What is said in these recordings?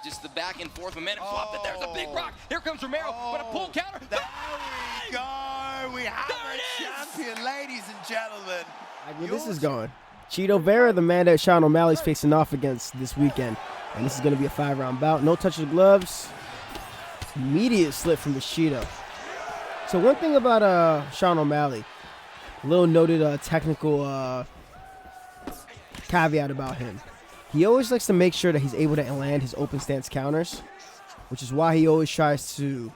Just the back and forth momentum swap. That there's a big rock. Here comes Romero. But a pull counter. There we go. We have a champion, ladies and gentlemen. Like where this is going. Chito Vera, the man that Sean O'Malley's facing off against this weekend. And this is going to be a 5-round bout. No touch of the gloves. Immediate slip from Bushido. So one thing about Sean O'Malley, a little noted technical caveat about him. He always likes to make sure that he's able to land his open stance counters, which is why he always tries to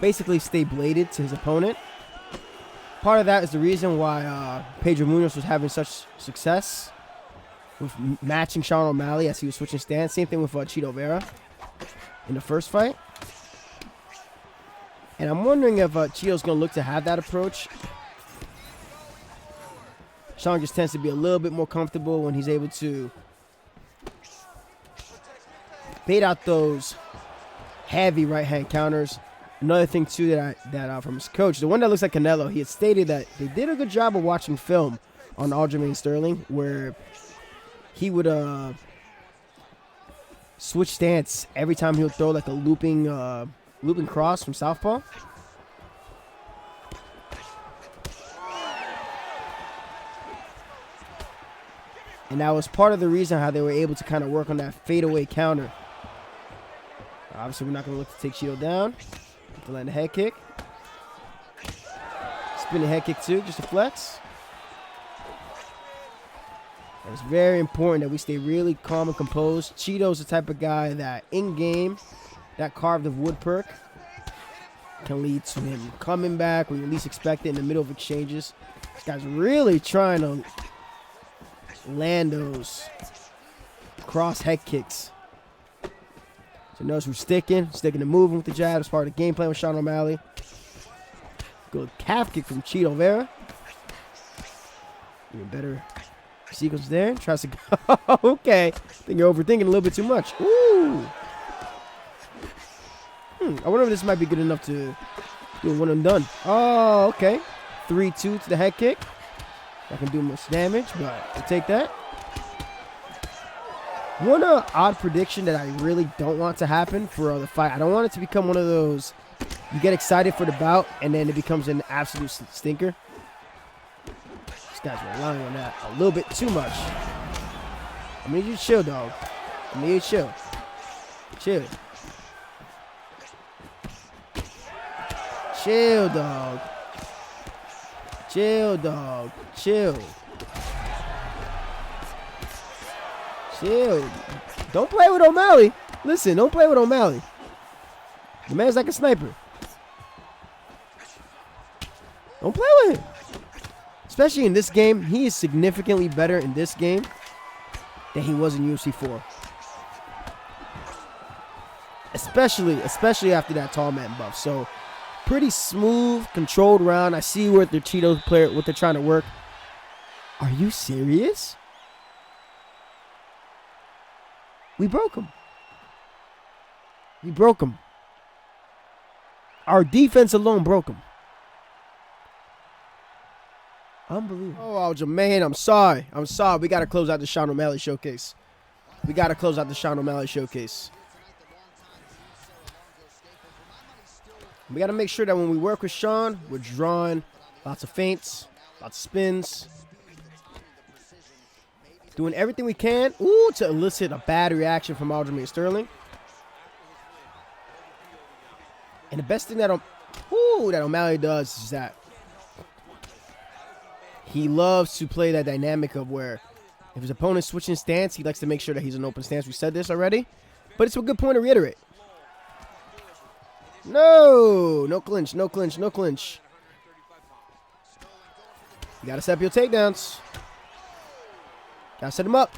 basically stay bladed to his opponent. Part of that is the reason why Pedro Munoz was having such success with matching Sean O'Malley as he was switching stance. Same thing with Chito Vera in the first fight. And I'm wondering if Chito's going to look to have that approach. Sean just tends to be a little bit more comfortable when he's able to bait out those heavy right-hand counters. Another thing, too, that from his coach, the one that looks like Canelo, he had stated that they did a good job of watching film on Aljamain Sterling, where he would switch stance every time he would throw like a looping cross from southpaw. And that was part of the reason how they were able to kind of work on that fadeaway counter. Obviously, we're not going to look to take Chito down. To land a head kick. Spinning head kick too, just a flex. And it's very important that we stay really calm and composed. Chito's the type of guy that in-game, that carved of wood perk can lead to him coming back when you least expect it in the middle of exchanges. This guy's really trying to land those cross head kicks. So notice we're sticking and moving with the jab as part of the game plan with Sean O'Malley. Good calf kick from Chito Vera. Even better sequence there. Tries to go. Okay. I think you're overthinking a little bit too much. Ooh. I wonder if this might be good enough to do a one and done. Oh, okay. 3-2 to the head kick. That can do much damage, but we'll take that. One odd prediction that I really don't want to happen for the fight. I don't want it to become one of those, you get excited for the bout, and then it becomes an absolute stinker. This guy's relying on that a little bit too much. I need you to chill, dog. I need you to chill. Chill. Chill, dog. Chill, dog. Chill. Chill. Don't play with O'Malley. Listen, don't play with O'Malley. The man's like a sniper. Don't play with him. Especially in this game, he is significantly better in this game than he was in UFC 4. Especially after that tall man buff. So, pretty smooth, controlled round. I see where the Cheeto player, what they're trying to work. Are you serious? We broke him. We broke him. Our defense alone broke him. Unbelievable. Oh, Aljamain, I'm sorry. We got to close out the Sean O'Malley showcase. We got to make sure that when we work with Sean, we're drawing lots of feints, lots of spins. Doing everything we can, to elicit a bad reaction from Aljamain Sterling. And the best thing that O'Malley does is that he loves to play that dynamic of where if his opponent's switching stance, he likes to make sure that he's in open stance. We said this already, but it's a good point to reiterate. No clinch. You got to set up your takedowns. Gotta set him up.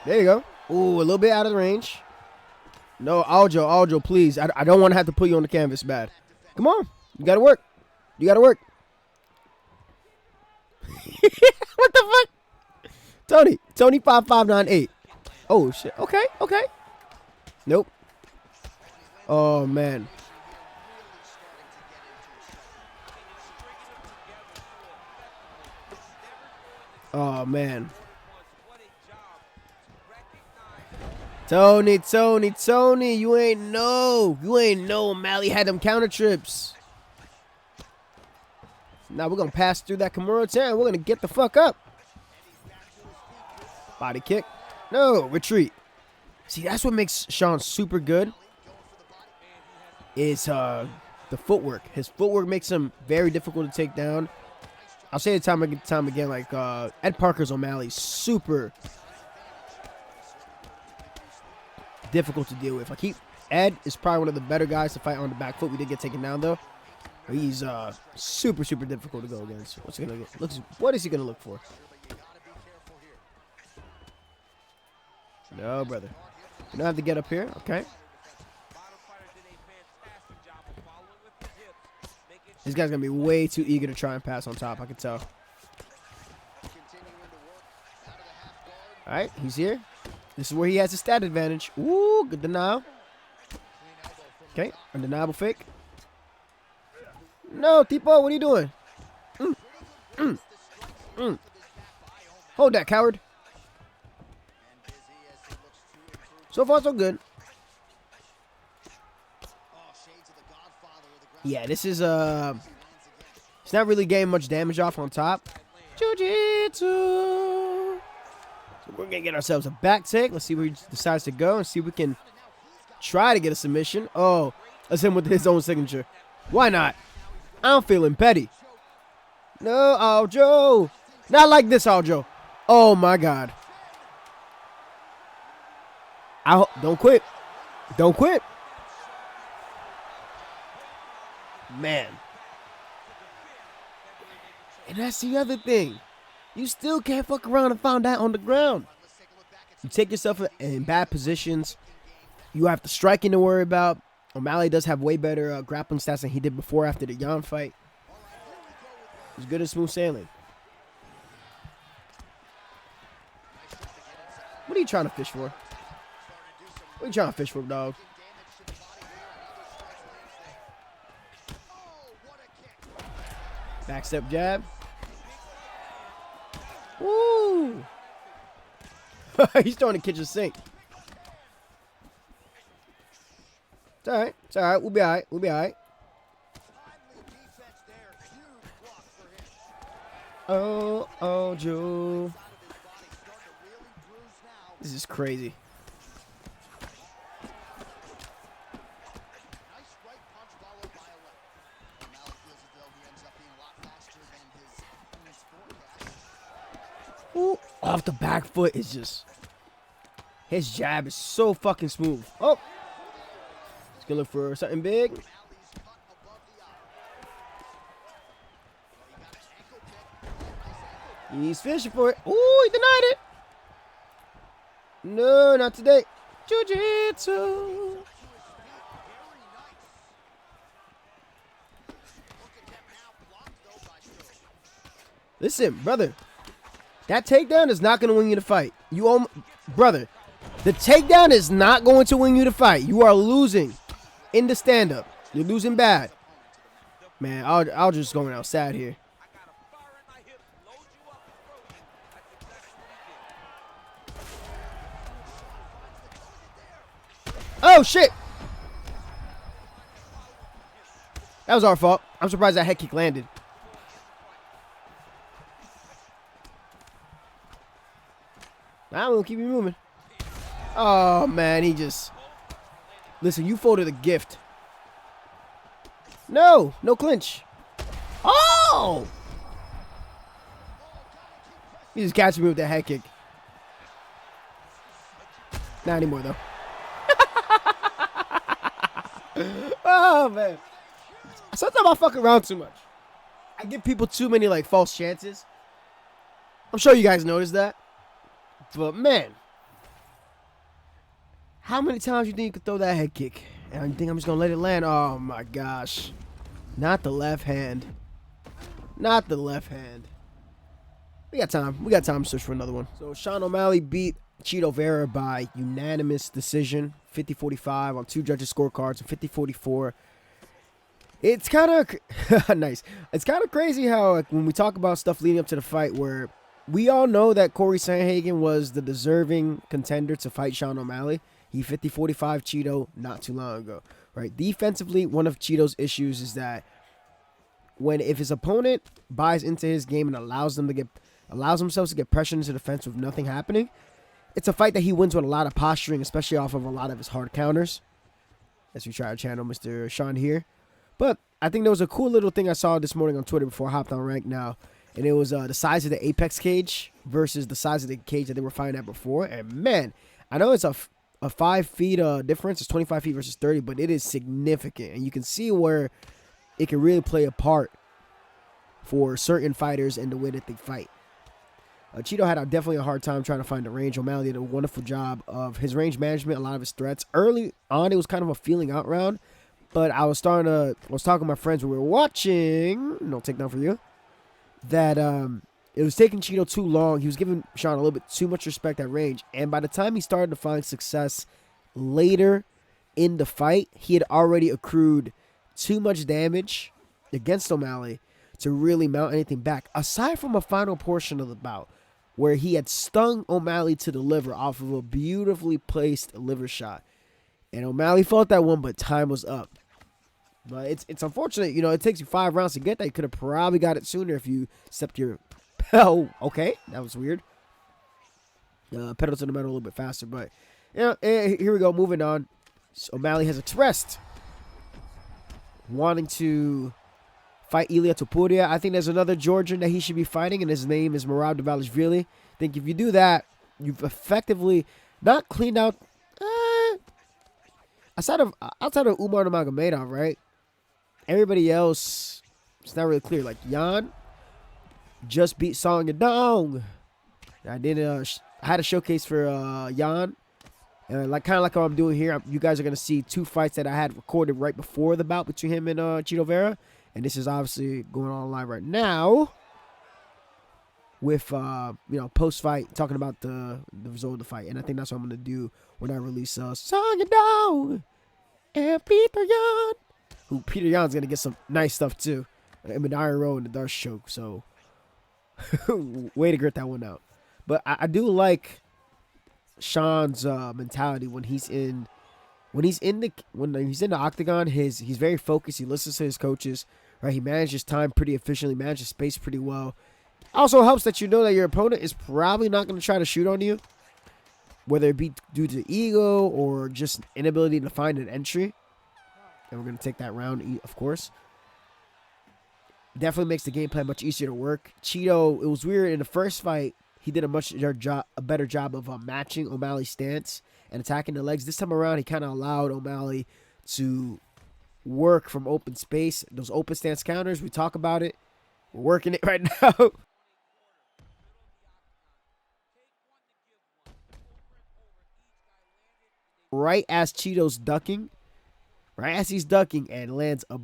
There you go. Ooh, a little bit out of the range. No, Aljo, please. I don't want to have to put you on the canvas bad. Come on. You gotta work. What the fuck? Tony 5598. Oh, shit. Okay. Nope. Oh, man. Tony, you ain't know. Malley had them counter trips. Now we're going to pass through that Kimura 10. We're going to get the fuck up. Body kick. No, retreat. See, that's what makes Sean super good. Is the footwork. His footwork makes him very difficult to take down. I'll say it time again, like Ed Parker's O'Malley, super difficult to deal with. Like Ed is probably one of the better guys to fight on the back foot. We did get taken down though. But he's super difficult to go against. What is he gonna look for? No, brother. You don't have to get up here. Okay. This guy's going to be way too eager to try and pass on top, I can tell. All right, he's here. This is where he has a stat advantage. Ooh, good denial. Okay, undeniable fake. No, Tipo, what are you doing? Hold that, coward. So far, so good. Yeah, this is it's not really getting much damage off on top. Jiu-jitsu. So we're gonna get ourselves a back take. Let's see where he decides to go and see if we can try to get a submission. Oh, that's him with his own signature. Why not? I'm feeling petty. No, Aljo. Not like this, Aljo. Oh my God. Don't quit. Don't quit. Man. And that's the other thing. You still can't fuck around and find out on the ground. You take yourself in bad positions. You have the striking to worry about. O'Malley does have way better grappling stats than he did before after the Yan fight. He's good at smooth sailing. What are you trying to fish for? What are you trying to fish for, dog? Back step jab. Woo! He's throwing the kitchen sink. It's all right. It's all right. We'll be all right. We'll be all right. Oh, Joe. This is crazy. Ooh, off the back foot is just... His jab is so fucking smooth. Oh! He's gonna look for something big. He's fishing for it. Ooh, he denied it. No, not today. Jiu-jitsu. Listen, brother. That takedown is not going to win you the fight. Brother, the takedown is not going to win you the fight. You are losing in the stand-up. You're losing bad. Man, I'll just going out sad here. Oh, shit. That was our fault. I'm surprised that head kick landed. I'm going to keep you moving. Oh, man, he just... Listen, you folded a gift. No clinch. Oh! He just catching me with that head kick. Not anymore, though. Oh, man. Sometimes I fuck around too much. I give people too many, like, false chances. I'm sure you guys noticed that. But, man. How many times you think you could throw that head kick? And you think I'm just going to let it land? Oh, my gosh. Not the left hand. Not the left hand. We got time. We got time to search for another one. So, Sean O'Malley beat Chito Vera by unanimous decision. 50-45 on 2 judges' scorecards. And 50-44. It's kind of nice. It's kind of crazy how like, when we talk about stuff leading up to the fight where we all know that Corey Sandhagen was the deserving contender to fight Sean O'Malley. He 50-45 Cheeto not too long ago, right? Defensively, one of Cheeto's issues is that if his opponent buys into his game and allows themselves to get pressure into the fence with nothing happening, it's a fight that he wins with a lot of posturing, especially off of a lot of his hard counters. As we try to channel Mr. Sean here. But I think there was a cool little thing I saw this morning on Twitter before I hopped on Rank now. And it was the size of the Apex cage versus the size of the cage that they were fighting at before. And man, I know it's a 5 feet difference. It's 25 feet versus 30, but it is significant. And you can see where it can really play a part for certain fighters and the way that they fight. Cheeto had definitely a hard time trying to find the range. O'Malley did a wonderful job of his range management, a lot of his threats. Early on, it was kind of a feeling out round, but I was talking to my friends when we were watching, no takedown for you, that it was taking Cheeto too long. He was giving Sean a little bit too much respect at range, and by the time he started to find success later in the fight, he had already accrued too much damage against O'Malley to really mount anything back, aside from a final portion of the bout where he had stung O'Malley to the liver off of a beautifully placed liver shot. And O'Malley fought that one, but time was up. But it's unfortunate, you know, it takes you 5 rounds to get that. You could have probably got it sooner if you stepped your oh, okay, that was weird. Pedal to the metal a little bit faster, but yeah, here we go, moving on. So O'Malley has expressed wanting to fight Ilia Topuria. I think there's another Georgian that he should be fighting, and his name is Merab Dvalishvili. I think if you do that, you've effectively not cleaned out outside of Umar Nurmagomedov, right? Everybody else, it's not really clear. Like Jan just beat Song Yadong. I had a showcase for Jan, and kind of like what I'm doing here. You guys are gonna see 2 fights that I had recorded right before the bout between him and Cheeto Vera. And this is obviously going on live right now with, post-fight, talking about the result of the fight. And I think that's what I'm going to do when I release Song Yadong and Peter Yan. Who Peter Yan's going to get some nice stuff, too. I'm in Iron Row and the Dark Choke, so way to grit that one out. But I do like Sean's mentality when he's in the Octagon. He's very focused. He listens to his coaches. Right, he manages time pretty efficiently, manages space pretty well. Also helps that you know that your opponent is probably not going to try to shoot on you, whether it be due to ego or just inability to find an entry. And we're going to take that round, of course. Definitely makes the game plan much easier to work. Cheeto, it was weird in the first fight. He did a better job of matching O'Malley's stance and attacking the legs. This time around, he kind of allowed O'Malley to work from open space. Those open stance counters, we talk about it. We're working it right now. Right as Cheeto's ducking, right as he's ducking, and lands a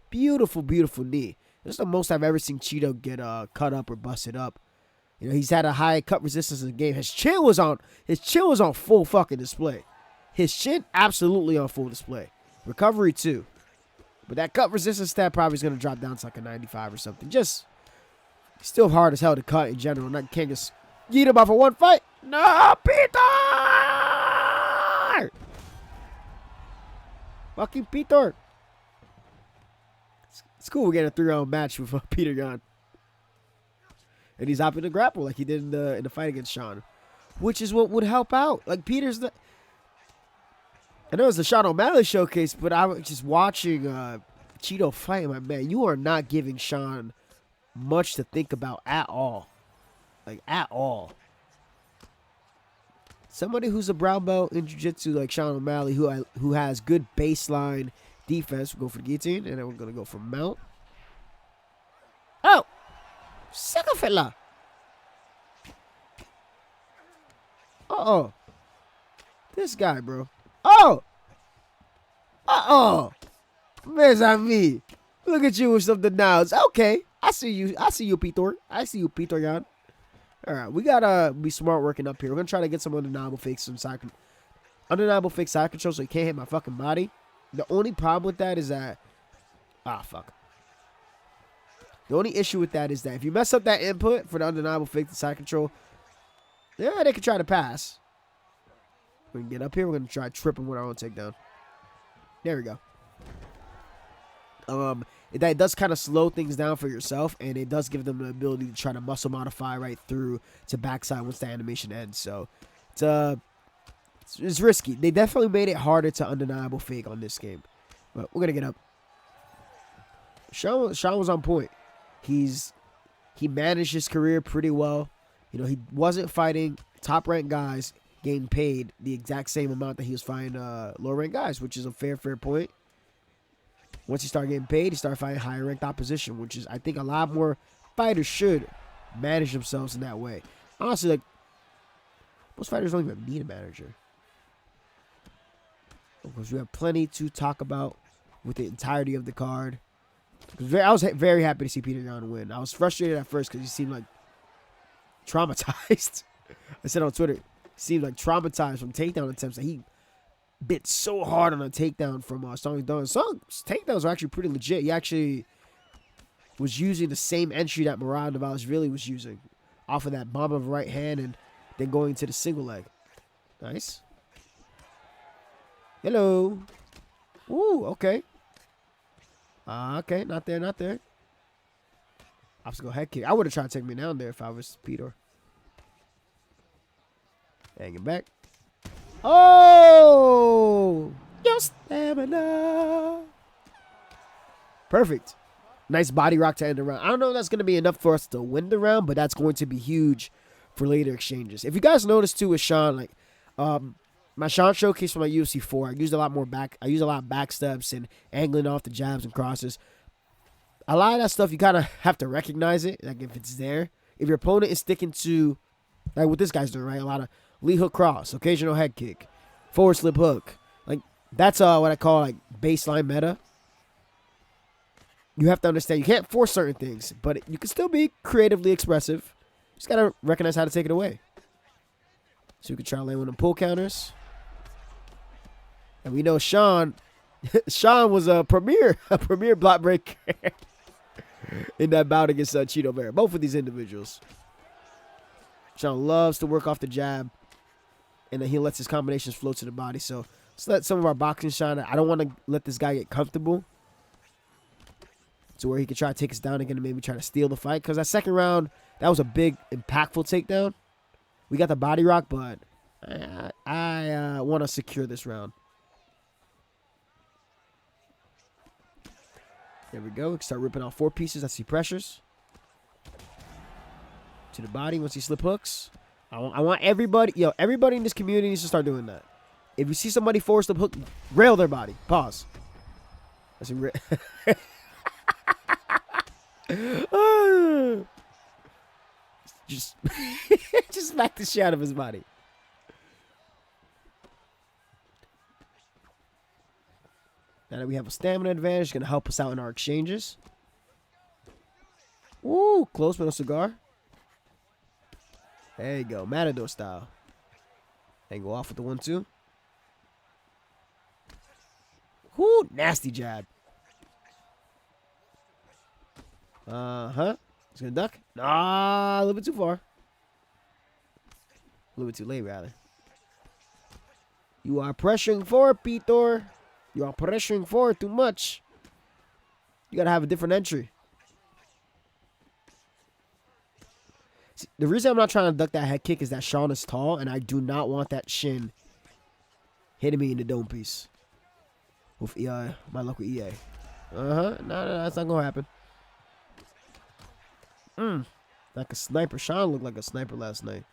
beautiful, beautiful knee. This is the most I've ever seen Cheeto get cut up or busted up. You know, he's had a high cut resistance in the game. His chin was on full fucking display. His chin absolutely on full display. Recovery too. But that cut resistance stat probably is going to drop down to like a 95 or something. Just still hard as hell to cut in general. And can't just yeet him off for one fight. No, Peter! Fucking Peter. It's cool we're getting a 3-round match with Peter Yan. And he's opting to grapple like he did in the fight against Sean. Which is what would help out. Like Peter's the... I know it's the Sean O'Malley showcase, but I was just watching Cheeto fight. My man, you are not giving Sean much to think about at all. Like, at all. Somebody who's a brown belt in jiu-jitsu like Sean O'Malley, who has good baseline defense. We'll go for the guillotine, and then we're going to go for mount. Oh! Sucker fella! Uh-oh. This guy, bro. Oh! Uh-oh! Mes amis. Look at you with something now. Okay. I see you. I see you, Peter. I see you, Peter Yan. Alright, we gotta be smart working up here. We're gonna try to get some undeniable fakes, some side control so he can't hit my fucking body. The only problem with that is that... Ah, fuck. The only issue with that is that if you mess up that input for the undeniable fake, the side control, yeah, they can try to pass. We're going to get up here. We're going to try tripping with our own takedown. There we go. That does kind of slow things down for yourself, and it does give them the ability to try to muscle modify right through to backside once the animation ends. So it's risky. They definitely made it harder to undeniable fake on this game. But we're going to get up. Sean was on point. He managed his career pretty well. You know, he wasn't fighting top-ranked guys getting paid the exact same amount that he was fighting lower-ranked guys, which is a fair point. Once he started getting paid, he started fighting higher-ranked opposition, which is, I think, a lot more fighters should manage themselves in that way. Honestly, like, most fighters don't even need a manager. Of course, we have plenty to talk about with the entirety of the card. I was very happy to see Peter Yan win. I was frustrated at first because he seemed like traumatized. I said on Twitter, he seemed like traumatized from takedown attempts that he bit so hard on a takedown from Song Dong. Song's takedowns are actually pretty legit. He actually was using the same entry that Murad Navalis was using off of that bomb of right hand and then going to the single leg. Nice. Hello. Ooh, okay. Okay, not there. Obstacle head kick. I would have tried to take me down there if I was Peter. Hanging back. Oh! Your stamina. Perfect. Nice body rock to end the round. I don't know if that's going to be enough for us to win the round, but that's going to be huge for later exchanges. If you guys noticed too with Sean, like, my Sean showcase from my UFC 4, I used a lot of back steps and angling off the jabs and crosses. A lot of that stuff, you kind of have to recognize it, like if it's there. If your opponent is sticking to, like what this guy's doing, right? A lot of lead hook cross, occasional head kick, forward slip hook. Like, that's what I call, like, baseline meta. You have to understand, you can't force certain things, but you can still be creatively expressive. You just got to recognize how to take it away. So you can try to land one of them pull counters. And we know Sean was a premier block breaker in that bout against Cheeto Bear. Both of these individuals. Sean loves to work off the jab, and then he lets his combinations flow to the body. So let's let some of our boxing shine. I don't want to let this guy get comfortable to where he can try to take us down again and maybe try to steal the fight. Because that second round, that was a big, impactful takedown. We got the body rock, but I want to secure this round. There we go. We can start ripping out 4 pieces. That's the pressures. To the body once he slip hooks. I want everybody, everybody in this community needs to start doing that. If you see somebody force the hook, rail their body. Pause. That's just smack the shit out of his body. Now that we have a stamina advantage, it's going to help us out in our exchanges. Ooh, close but no cigar. There you go, Matador style. And go off with the 1-2. Ooh, nasty jab. He's going to duck. Nah, a little bit too far. A little bit too late, rather. You are pressuring forward, Peter. You are pressuring forward too much. You got to have a different entry. See, the reason I'm not trying to duck that head kick is that Sean is tall, and I do not want that shin hitting me in the dome piece. With my luck with EA. No, that's not going to happen. Like a sniper. Sean looked like a sniper last night.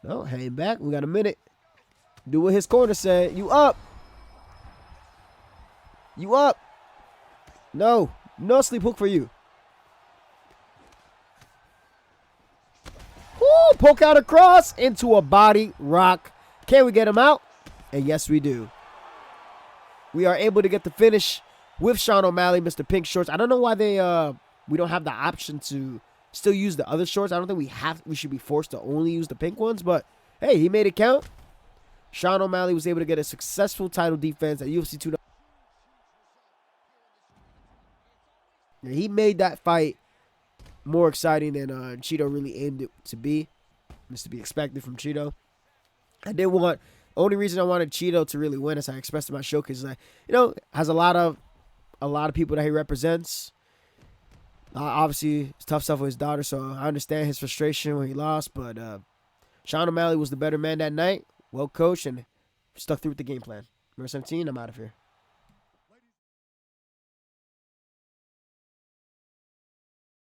No, hang back. We got a minute. Do what his corner said. You up. You up. No. No sleep hook for you. Woo! Poke out across into a body rock. Can we get him out? And yes, we do. We are able to get the finish with Sean O'Malley, Mr. Pink Shorts. I don't know why we don't have the option to still use the other shorts. I don't think we should be forced to only use the pink ones, but hey, he made it count. Sean O'Malley was able to get a successful title defense at UFC 2. He made that fight more exciting than Cheeto really aimed it to be. It's to be expected from Cheeto. Only reason I wanted Cheeto to really win, as I expressed in my showcase, is that, has a lot of people that he represents. Obviously, it's tough stuff with his daughter, so I understand his frustration when he lost. But Sean O'Malley was the better man that night, well coached, and stuck through with the game plan. Number 17, I'm out of here.